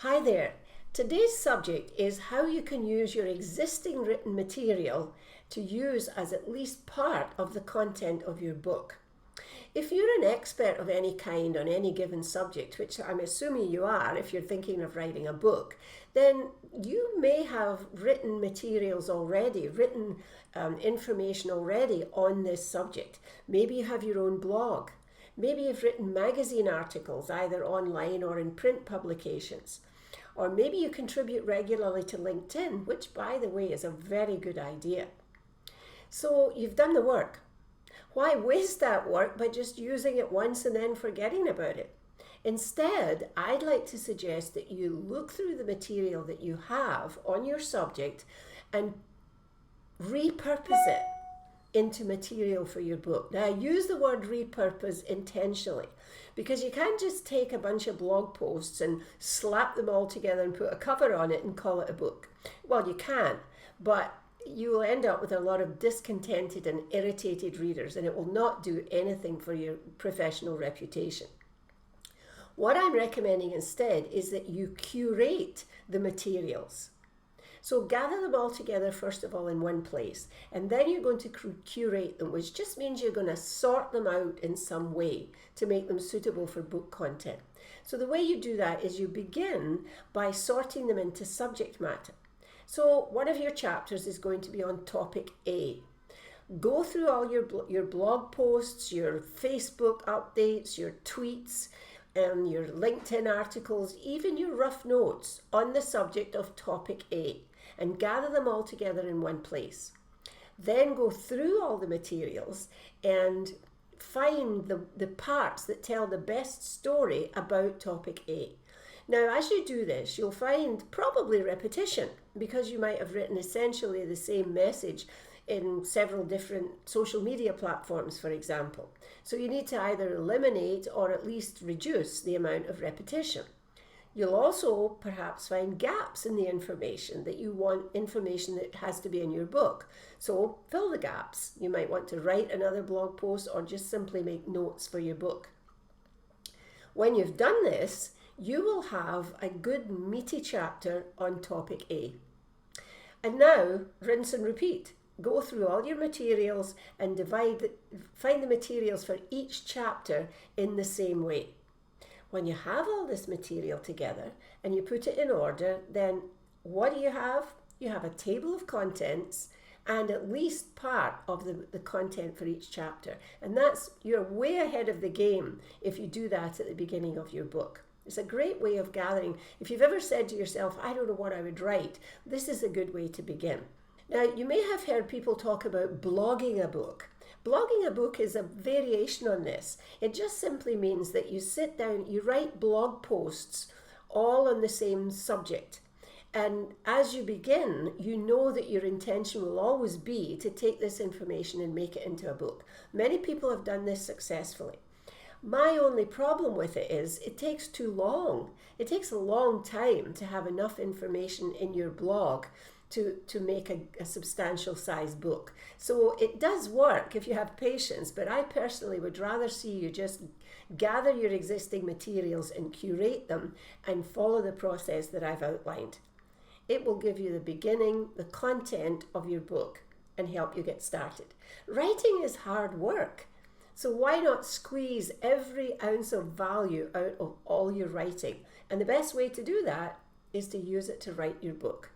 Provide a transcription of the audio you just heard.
Hi there. Today's subject is how you can use your existing written material to use as at least part of the content of your book. If you're an expert of any kind on any given subject, which I'm assuming you are if you're thinking of writing a book, then you may have written materials already, written information already on this subject. Maybe you have your own blog. Maybe you've written magazine articles, either online or in print publications. Or maybe you contribute regularly to LinkedIn, which, by the way, is a very good idea. So you've done the work. Why waste that work by just using it once and then forgetting about it? Instead, I'd like to suggest that you look through the material that you have on your subject and repurpose it into material for your book. Now, I use the word repurpose intentionally because you can't just take a bunch of blog posts and slap them all together and put a cover on it and call it a book. Well, you can, but you will end up with a lot of discontented and irritated readers, and it will not do anything for your professional reputation. What I'm recommending instead is that you curate the materials. So gather them all together, first of all, in one place, and then you're going to curate them, which just means you're going to sort them out in some way to make them suitable for book content. So the way you do that is you begin by sorting them into subject matter. So one of your chapters is going to be on topic A. Go through all your blog posts, your Facebook updates, your tweets, your LinkedIn articles, even your rough notes on the subject of topic A, and gather them all together in one place. Then go through all the materials and find the parts that tell the best story about topic A. Now, as you do this, you'll find probably repetition because you might have written essentially the same message in several different social media platforms, for example. So you need to either eliminate or at least reduce the amount of repetition. You'll also perhaps find gaps in the information that you want, information that has to be in your book. So fill the gaps. You might want to write another blog post or just simply make notes for your book. When you've done this, you will have a good meaty chapter on topic A. And now, rinse and repeat. Go through all your materials and find the materials for each chapter in the same way. When you have all this material together and you put it in order, then what do you have? You have a table of contents and at least part of the content for each chapter. And you're way ahead of the game if you do that at the beginning of your book. It's a great way of gathering. If you've ever said to yourself, I don't know what I would write, this is a good way to begin. Now, you may have heard people talk about blogging a book. Blogging a book is a variation on this. It just simply means that you sit down, you write blog posts all on the same subject. And as you begin, you know that your intention will always be to take this information and make it into a book. Many people have done this successfully. My only problem with it is it takes too long. It takes a long time to have enough information in your blog to make a substantial size book. So it does work if you have patience, but I personally would rather see you just gather your existing materials and curate them and follow the process that I've outlined. It will give you the beginning, the content of your book, and help you get started. Writing is hard work. So why not squeeze every ounce of value out of all your writing? And the best way to do that is to use it to write your book.